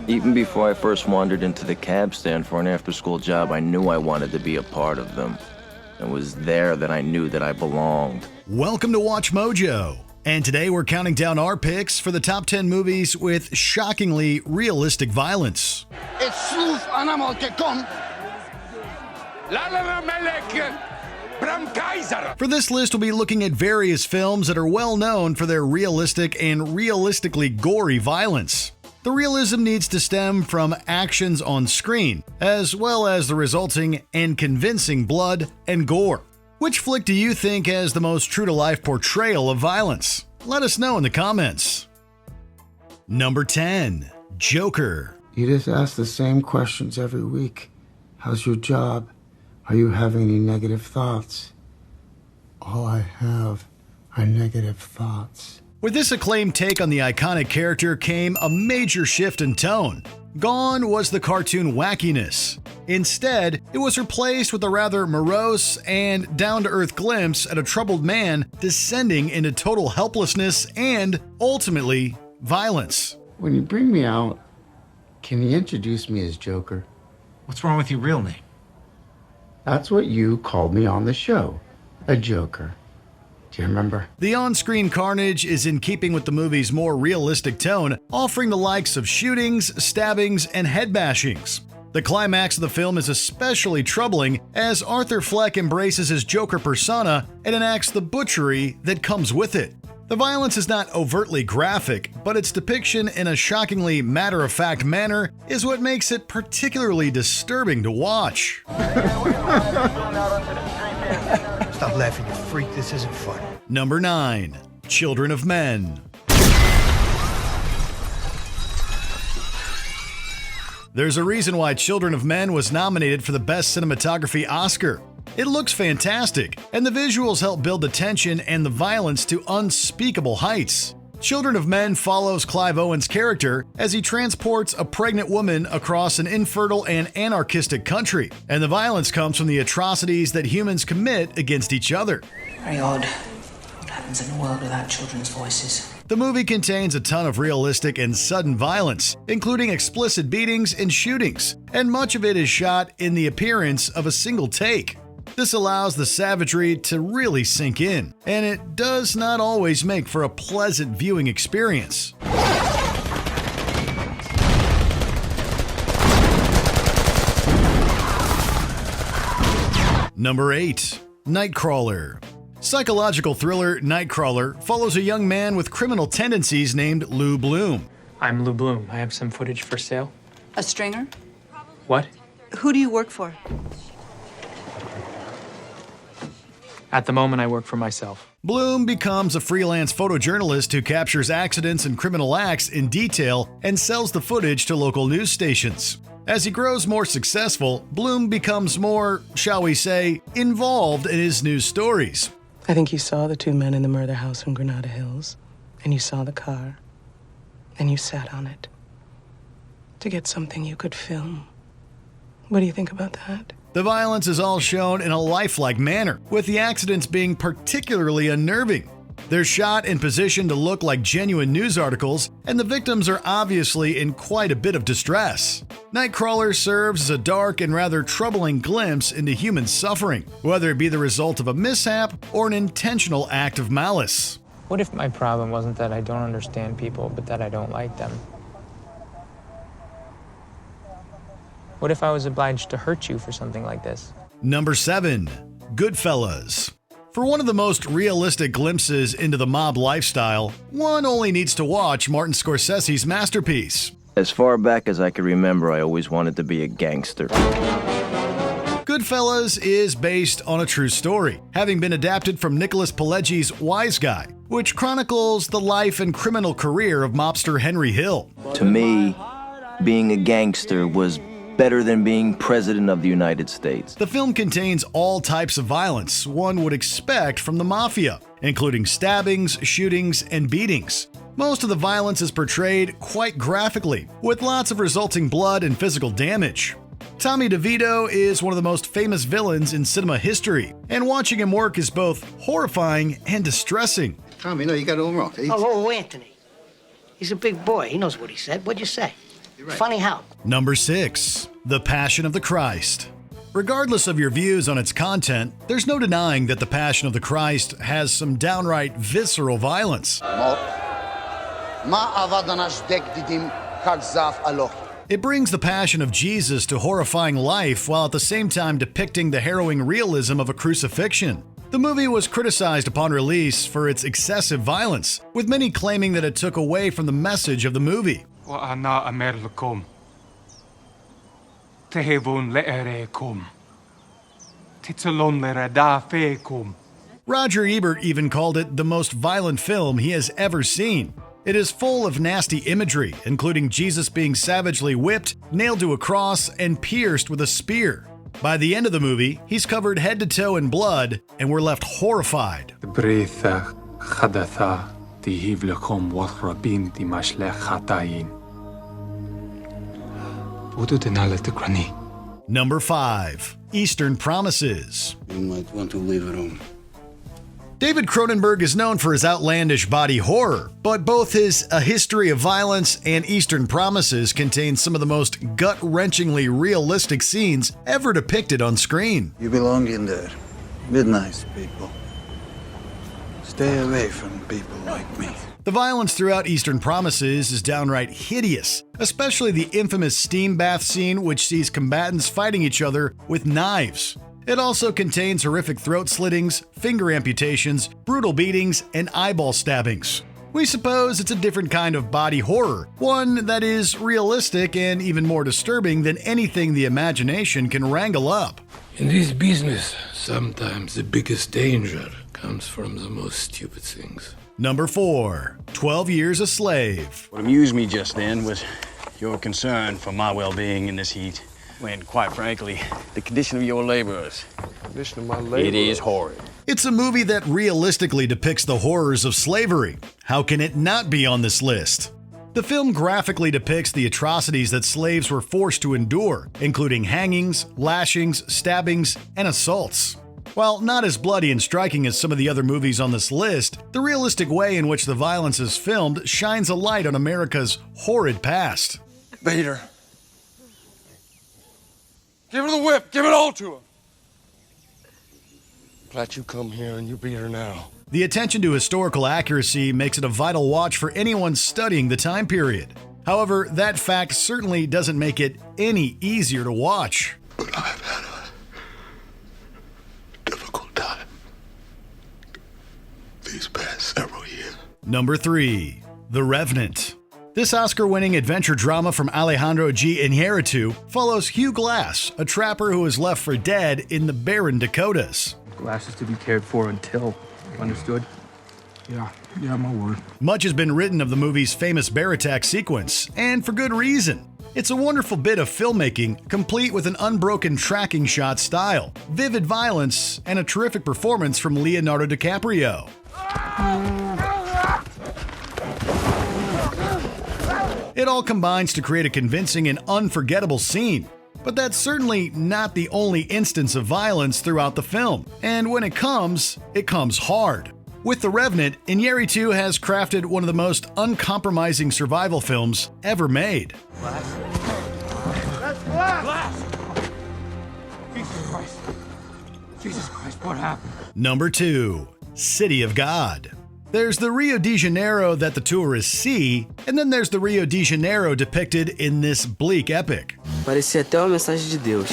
Even before I first wandered into the cab stand for an after-school job, I knew I wanted to be a part of them. It was there that I knew that I belonged. Welcome to Watch Mojo. And today we're counting down our picks for the top 10 movies with shockingly realistic violence. For this list, we'll be looking at various films that are well known for their realistic and realistically gory violence. The realism needs to stem from actions on screen, as well as the resulting and convincing blood and gore. Which flick do you think has the most true-to-life portrayal of violence? Let us know in the comments. Number 10. Joker. You just ask the same questions every week. How's your job? Are you having any negative thoughts? All I have are negative thoughts. With this acclaimed take on the iconic character came a major shift in tone. Gone was the cartoon wackiness. Instead, it was replaced with a rather morose and down-to-earth glimpse at a troubled man descending into total helplessness and, ultimately, violence. When you bring me out, can you introduce me as Joker? What's wrong with your real name? That's what you called me on the show, a Joker. Do you remember? The on-screen carnage is in keeping with the movie's more realistic tone, offering the likes of shootings, stabbings, and head bashings. The climax of the film is especially troubling as Arthur Fleck embraces his Joker persona and enacts the butchery that comes with it. The violence is not overtly graphic, but its depiction in a shockingly matter-of-fact manner is what makes it particularly disturbing to watch. Stop laughing, you freak. This isn't fun. Number 9. Children of Men. There's a reason why Children of Men was nominated for the Best Cinematography Oscar. It looks fantastic, and the visuals help build the tension and the violence to unspeakable heights. Children of Men follows Clive Owen's character as he transports a pregnant woman across an infertile and anarchistic country, and the violence comes from the atrocities that humans commit against each other. Very odd. What happens in a world without children's voices? The movie contains a ton of realistic and sudden violence, including explicit beatings and shootings, and much of it is shot in the appearance of a single take. This allows the savagery to really sink in, and it does not always make for a pleasant viewing experience. Number 8. Nightcrawler. Psychological thriller Nightcrawler follows a young man with criminal tendencies named Lou Bloom. I'm Lou Bloom. I have some footage for sale. A stringer? What? Who do you work for? At the moment, I work for myself. Bloom becomes a freelance photojournalist who captures accidents and criminal acts in detail and sells the footage to local news stations. As he grows more successful, Bloom becomes more, shall we say, involved in his news stories. I think you saw the two men in the murder house in Granada Hills, and you saw the car, and you sat on it to get something you could film. What do you think about that? The violence is all shown in a lifelike manner, with the accidents being particularly unnerving. They're shot in position to look like genuine news articles, and the victims are obviously in quite a bit of distress. Nightcrawler serves as a dark and rather troubling glimpse into human suffering, whether it be the result of a mishap or an intentional act of malice. What if my problem wasn't that I don't understand people, but that I don't like them? What if I was obliged to hurt you for something like this? Number 7. Goodfellas. For one of the most realistic glimpses into the mob lifestyle, one only needs to watch Martin Scorsese's masterpiece. As far back as I could remember, I always wanted to be a gangster. Goodfellas is based on a true story, having been adapted from Nicholas Pileggi's Wise Guy, which chronicles the life and criminal career of mobster Henry Hill. To me, being a gangster was better than being president of the United States. The film contains all types of violence one would expect from the mafia, including stabbings, shootings, and beatings. Most of the violence is portrayed quite graphically, with lots of resulting blood and physical damage. Tommy DeVito is one of the most famous villains in cinema history, and watching him work is both horrifying and distressing. Tommy, no, you got it all wrong. Oh, Anthony. He's a big boy. He knows what he said. What'd you say? Funny how? Number 6. The Passion of the Christ. Regardless of your views on its content, there's no denying that The Passion of the Christ has some downright visceral violence. It brings the Passion of Jesus to horrifying life while at the same time depicting the harrowing realism of a crucifixion. The movie was criticized upon release for its excessive violence, with many claiming that it took away from the message of the movie. Roger Ebert even called it the most violent film he has ever seen. It is full of nasty imagery, including Jesus being savagely whipped, nailed to a cross, and pierced with a spear. By the end of the movie, he's covered head to toe in blood, and we're left horrified. Number 5. Eastern Promises. You might want to leave room. David Cronenberg is known for his outlandish body horror, but both his A History of Violence and Eastern Promises contain some of the most gut-wrenchingly realistic scenes ever depicted on screen. You belong in there. With nice people. Stay away from people like me. The violence throughout Eastern Promises is downright hideous, especially the infamous steam bath scene which sees combatants fighting each other with knives. It also contains horrific throat slittings, finger amputations, brutal beatings, and eyeball stabbings. We suppose it's a different kind of body horror, one that is realistic and even more disturbing than anything the imagination can wrangle up. In this business, sometimes the biggest danger comes from the most stupid things. Number 4. 12 Years a Slave. What amused me just then was your concern for my well-being in this heat. When, quite frankly, the condition of your laborers. Condition of my laborers? It is horrid. It's a movie that realistically depicts the horrors of slavery. How can it not be on this list? The film graphically depicts the atrocities that slaves were forced to endure, including hangings, lashings, stabbings, and assaults. While not as bloody and striking as some of the other movies on this list, the realistic way in which the violence is filmed shines a light on America's horrid past. Vader. Give her the whip. Give it all to her. Glad you come here and you beat her now. The attention to historical accuracy makes it a vital watch for anyone studying the time period. However, that fact certainly doesn't make it any easier to watch. But I've had a difficult time these past several years. Number 3. The Revenant. This Oscar-winning adventure drama from Alejandro G. Iñárritu follows Hugh Glass, a trapper who is left for dead in the barren Dakotas. Glass is to be cared for until, understood? Yeah, my word. Much has been written of the movie's famous bear attack sequence, and for good reason. It's a wonderful bit of filmmaking, complete with an unbroken tracking shot style, vivid violence, and a terrific performance from Leonardo DiCaprio. It all combines to create a convincing and unforgettable scene. But that's certainly not the only instance of violence throughout the film. And when it comes hard. With The Revenant, Iñárritu has crafted one of the most uncompromising survival films ever made. That's Glass! Jesus Christ, what happened? Number 2. City of God. There's the Rio de Janeiro that the tourists see, and then there's the Rio de Janeiro depicted in this bleak epic. Parecia até uma mensagem de Deus.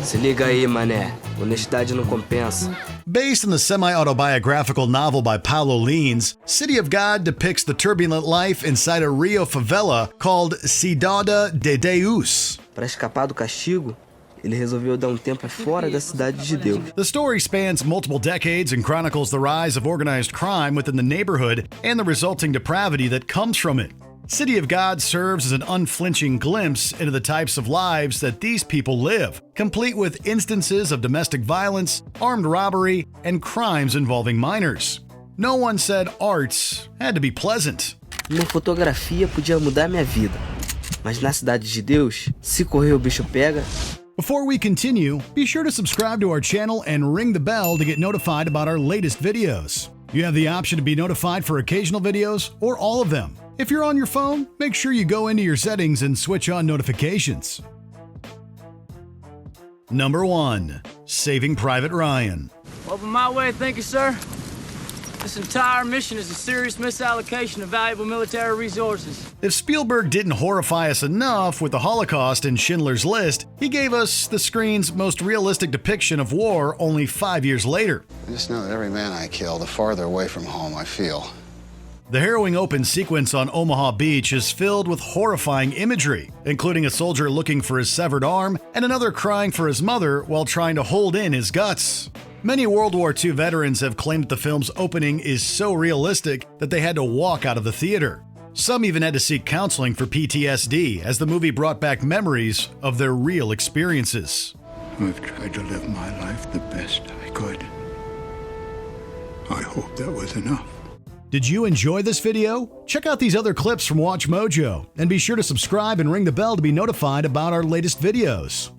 Se liga aí, mané. Honestidade não compensa. Based on the semi-autobiographical novel by Paulo Lins, City of God depicts the turbulent life inside a Rio favela called Cidade de Deus. Para escapar do castigo, ele resolveu dar tempo fora da cidade de Deus. The story spans multiple decades and chronicles the rise of organized crime within the neighborhood and the resulting depravity that comes from it. City of God serves as an unflinching glimpse into the types of lives that these people live, complete with instances of domestic violence, armed robbery, and crimes involving minors. No one said arts had to be pleasant. Uma fotografia podia mudar minha vida, mas na cidade de Deus, se correr o bicho pega. Before we continue, be sure to subscribe to our channel and ring the bell to get notified about our latest videos. You have the option to be notified for occasional videos or all of them. If you're on your phone, make sure you go into your settings and switch on notifications. Number 1. Saving Private Ryan. Open my way, thank you, sir. This entire mission is a serious misallocation of valuable military resources. If Spielberg didn't horrify us enough with the Holocaust and Schindler's List, he gave us the screen's most realistic depiction of war only 5 years later. I just know that every man I kill, the farther away from home I feel. The harrowing open sequence on Omaha Beach is filled with horrifying imagery, including a soldier looking for his severed arm and another crying for his mother while trying to hold in his guts. Many World War II veterans have claimed that the film's opening is so realistic that they had to walk out of the theater. Some even had to seek counseling for PTSD as the movie brought back memories of their real experiences. I've tried to live my life the best I could. I hope that was enough. Did you enjoy this video? Check out these other clips from Watch Mojo, and be sure to subscribe and ring the bell to be notified about our latest videos.